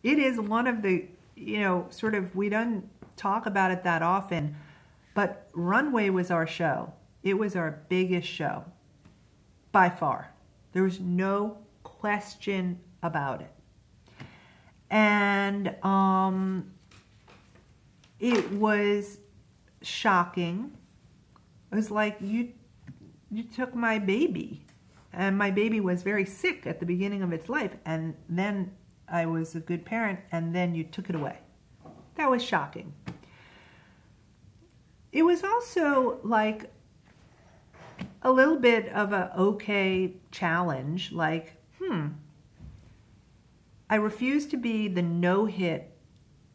It is one of the, sort of, we don't talk about it that often, but Runway was our show. It was our biggest show, by far. There was no question about it. And it was shocking. It was like, you took my baby. And my baby was very sick at the beginning of its life. And then I was a good parent, and then you took it away. That was shocking. It was also like a little bit of a okay challenge, like, I refuse to be the no-hit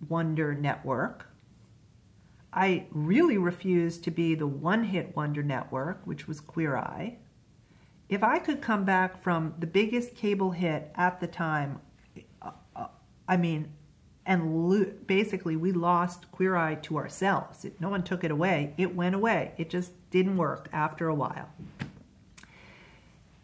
wonder network. I really refused to be the one-hit wonder network, which was Queer Eye. If I could come back from the biggest cable hit at the time, basically we lost Queer Eye to ourselves. No one took it away. It went away. It just didn't work after a while.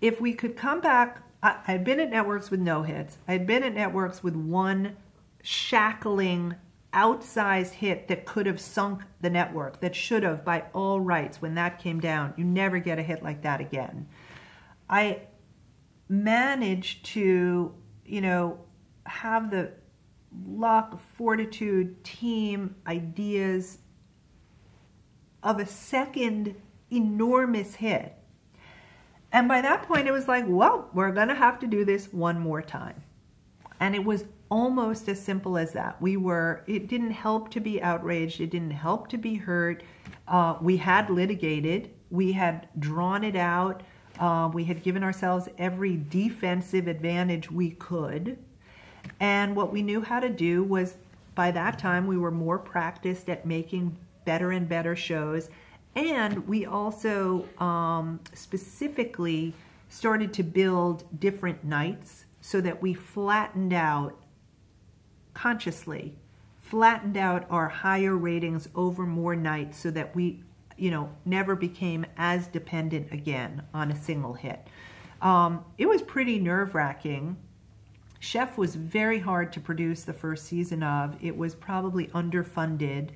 If we could come back, I'd been at networks with no hits. I'd been at networks with one shackling, outsized hit that could have sunk the network, that should have, by all rights. When that came down, you never get a hit like that again. I managed to, have the luck, fortitude, team, ideas of a second enormous hit. And by that point, it was like, well, we're going to have to do this one more time. And it was almost as simple as that. It didn't help to be outraged. It didn't help to be hurt. We had litigated. We had drawn it out. We had given ourselves every defensive advantage we could. And what we knew how to do was, by that time, we were more practiced at making better and better shows. And we also specifically started to build different nights so that we flattened out, consciously, flattened out our higher ratings over more nights so that we, never became as dependent again on a single hit. It was pretty nerve-wracking. Chef was very hard to produce the first season of. It was probably underfunded.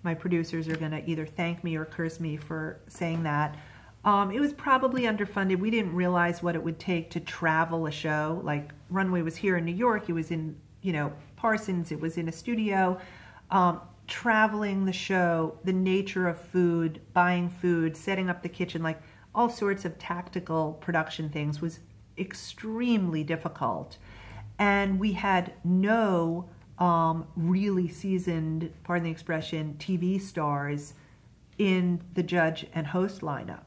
My producers are going to either thank me or curse me for saying that. It was probably underfunded. We didn't realize what it would take to travel a show. Like, Runway was here in New York. It was in, Parsons. It was in a studio. Traveling the show, the nature of food, buying food, setting up the kitchen, like all sorts of tactical production things was extremely difficult. And we had no really seasoned, pardon the expression, TV stars in the judge and host lineup.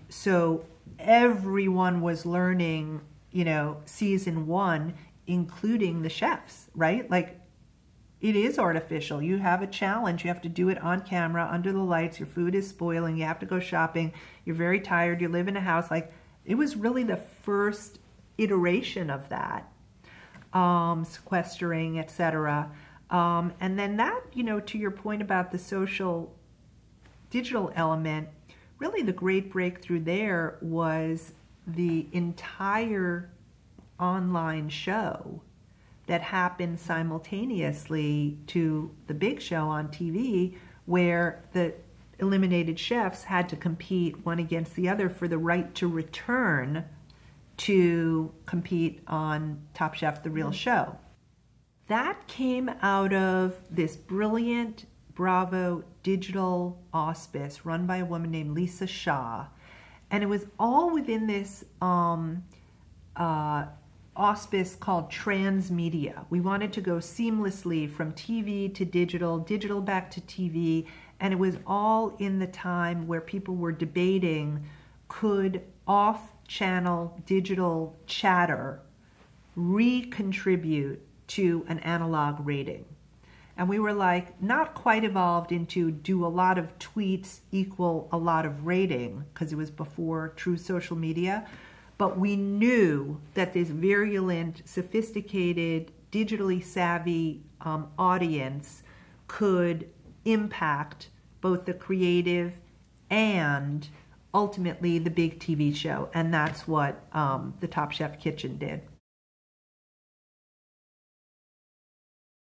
So everyone was learning, season one, including the chefs, right? Like, it is artificial. You have a challenge. You have to do it on camera, under the lights. Your food is spoiling. You have to go shopping. You're very tired. You live in a house. Like, it was really the first iteration of that, sequestering, etc. And then that, to your point about the social digital element, really the great breakthrough there was the entire online show that happened simultaneously to the big show on TV, where the eliminated chefs had to compete one against the other for the right to return to compete on Top Chef, The Real Show. That came out of this brilliant Bravo digital auspice run by a woman named Lisa Shah. And it was all within this auspice called transmedia. We wanted to go seamlessly from TV to digital, digital back to TV, and it was all in the time where people were debating, could off-channel digital chatter recontribute to an analog rating? And we were like, not quite evolved into do a lot of tweets equal a lot of rating, because it was before true social media. But we knew that this virulent, sophisticated, digitally savvy audience could impact both the creative and ultimately the big TV show. And that's what the Top Chef Kitchen did.